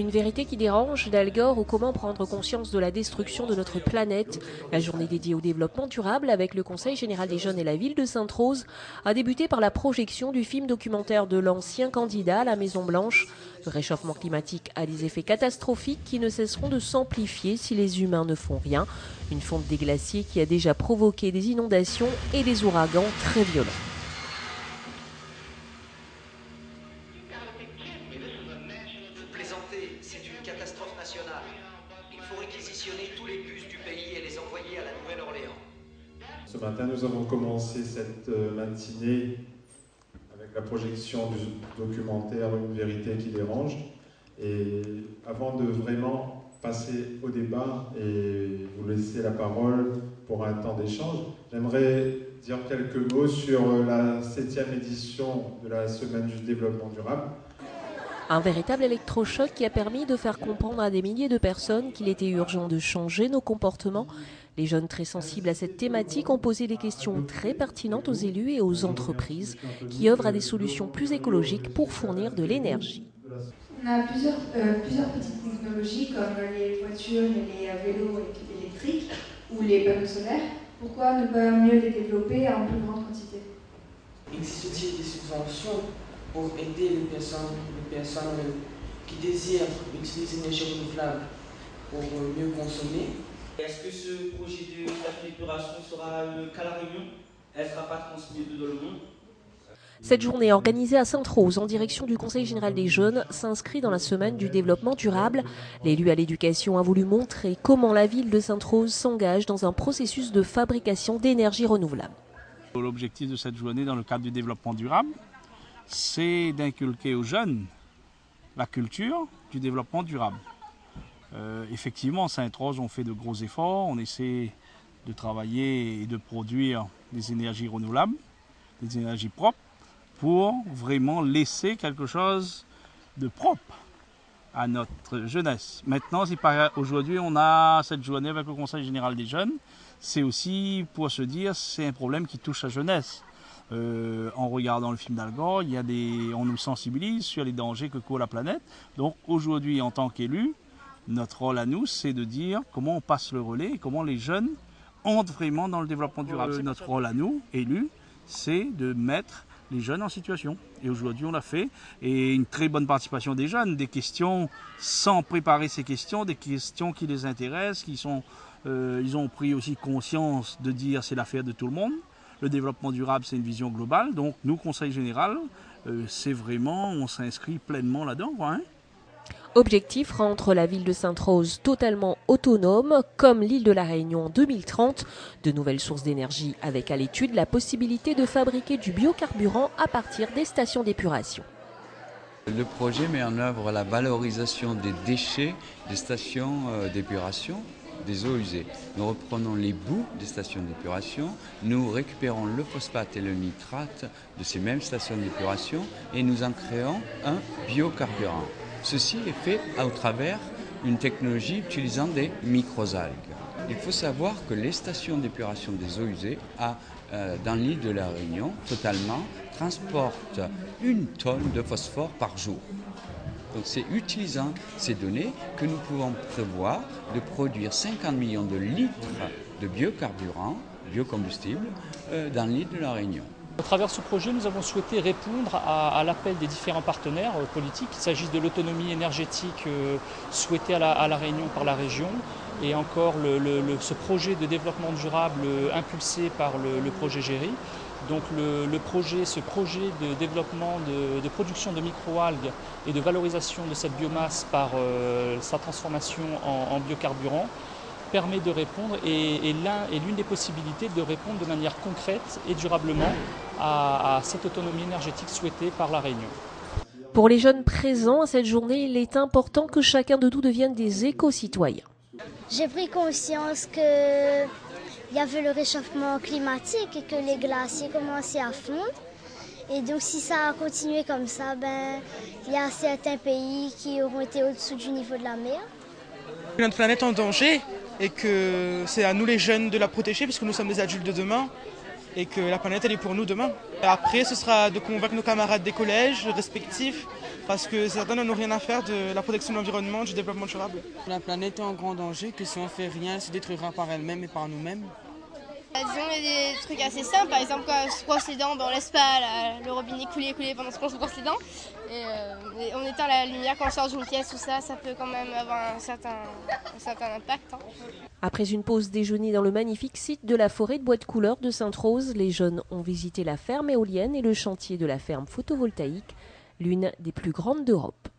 Une vérité qui dérange d'Al Gore ou comment prendre conscience de la destruction de notre planète. La journée dédiée au développement durable avec le Conseil général des jeunes et la ville de Sainte-Rose a débuté par la projection du film documentaire de l'ancien candidat à la Maison-Blanche. Le réchauffement climatique a des effets catastrophiques qui ne cesseront de s'amplifier si les humains ne font rien. Une fonte des glaciers qui a déjà provoqué des inondations et des ouragans très violents. C'est une catastrophe nationale. Il faut réquisitionner tous les bus du pays et les envoyer à la Nouvelle-Orléans. Ce matin, nous avons commencé cette matinée avec la projection du documentaire Une vérité qui dérange. Et avant de vraiment passer au débat et vous laisser la parole pour un temps d'échange, j'aimerais dire quelques mots sur la 7e édition de la Semaine du développement durable. Un véritable électrochoc qui a permis de faire comprendre à des milliers de personnes qu'il était urgent de changer nos comportements. Les jeunes très sensibles à cette thématique ont posé des questions très pertinentes aux élus et aux entreprises qui œuvrent à des solutions plus écologiques pour fournir de l'énergie. On a plusieurs petites technologies comme les voitures et les vélos électriques ou les panneaux solaires. Pourquoi ne pas mieux les développer en plus grande quantité? Existe-t-il des subventions pour aider les personnes qui désirent utiliser l'énergie renouvelable pour mieux consommer? Est-ce que ce projet de d'épuration sera qu'à La Réunion? Elle ne sera pas transmise dans le monde? Cette journée organisée à Sainte-Rose en direction du Conseil général des jeunes s'inscrit dans la semaine du développement durable. L'élu à l'éducation a voulu montrer comment la ville de Sainte-Rose s'engage dans un processus de fabrication d'énergie renouvelable. L'objectif de cette journée dans le cadre du développement durable, c'est d'inculquer aux jeunes la culture du développement durable. Effectivement, Sainte-Rose, on fait de gros efforts, on essaie de travailler et de produire des énergies renouvelables, des énergies propres, pour vraiment laisser quelque chose de propre à notre jeunesse. Maintenant, aujourd'hui, on a cette journée avec le Conseil général des jeunes, c'est aussi pour se dire c'est un problème qui touche la jeunesse. En regardant le film d'Al Gore, on nous sensibilise sur les dangers que court la planète. Donc aujourd'hui, en tant qu'élus, notre rôle à nous, c'est de dire comment on passe le relais et comment les jeunes entrent vraiment dans le développement durable. Notre rôle à nous, élus, c'est de mettre les jeunes en situation. Et aujourd'hui, on l'a fait. Et une très bonne participation des jeunes, des questions sans préparer ces questions, des questions qui les intéressent, ils ont pris aussi conscience de dire c'est l'affaire de tout le monde. Le développement durable, c'est une vision globale. Donc, nous, Conseil général, c'est vraiment, on s'inscrit pleinement là-dedans, hein. Objectif, rendre la ville de Sainte-Rose totalement autonome, comme l'île de la Réunion en 2030. De nouvelles sources d'énergie avec à l'étude la possibilité de fabriquer du biocarburant à partir des stations d'épuration. Le projet met en œuvre la valorisation des déchets des stations d'épuration des eaux usées. Nous reprenons les boues des stations d'épuration, nous récupérons le phosphate et le nitrate de ces mêmes stations d'épuration et nous en créons un biocarburant. Ceci est fait au travers d'une technologie utilisant des microalgues. Il faut savoir que les stations d'épuration des eaux usées dans l'île de la Réunion, totalement, transportent 1 tonne de phosphore par jour. Donc c'est utilisant ces données que nous pouvons prévoir de produire 50 millions de litres de biocarburant, biocombustible, dans l'île de la Réunion. À travers ce projet, nous avons souhaité répondre à l'appel des différents partenaires politiques, qu'il s'agisse de l'autonomie énergétique souhaitée à la Réunion par la région, et encore ce projet de développement durable impulsé par le projet GERI. Donc ce projet de développement de production de microalgues et de valorisation de cette biomasse par sa transformation en biocarburant permet de répondre et est l'une des possibilités de répondre de manière concrète et durablement à cette autonomie énergétique souhaitée par la Réunion. Pour les jeunes présents à cette journée, il est important que chacun de nous devienne des éco-citoyens. J'ai pris conscience qu'il y avait le réchauffement climatique et que les glaciers commençaient à fondre. Et donc si ça a continué comme ça, il y a certains pays qui auront été au-dessous du niveau de la mer. Notre planète est en danger et que c'est à nous les jeunes de la protéger puisque nous sommes des adultes de demain. et que la planète elle est pour nous demain. Après, ce sera de convaincre nos camarades des collèges respectifs parce que certains n'en ont rien à faire de la protection de l'environnement, du développement durable. La planète est en grand danger, que si on fait rien, elle se détruira par elle-même et par nous-mêmes. Disons, il y a des trucs assez simples, par exemple quand on se brosse les dents, on laisse pas le robinet couler pendant qu'on se brosse les dents. Et on éteint la lumière quand on sort d'une pièce, tout ça, ça peut quand même avoir un certain impact. Après une pause déjeuner dans le magnifique site de la forêt de bois de couleur de Sainte-Rose, les jeunes ont visité la ferme éolienne et le chantier de la ferme photovoltaïque, l'une des plus grandes d'Europe.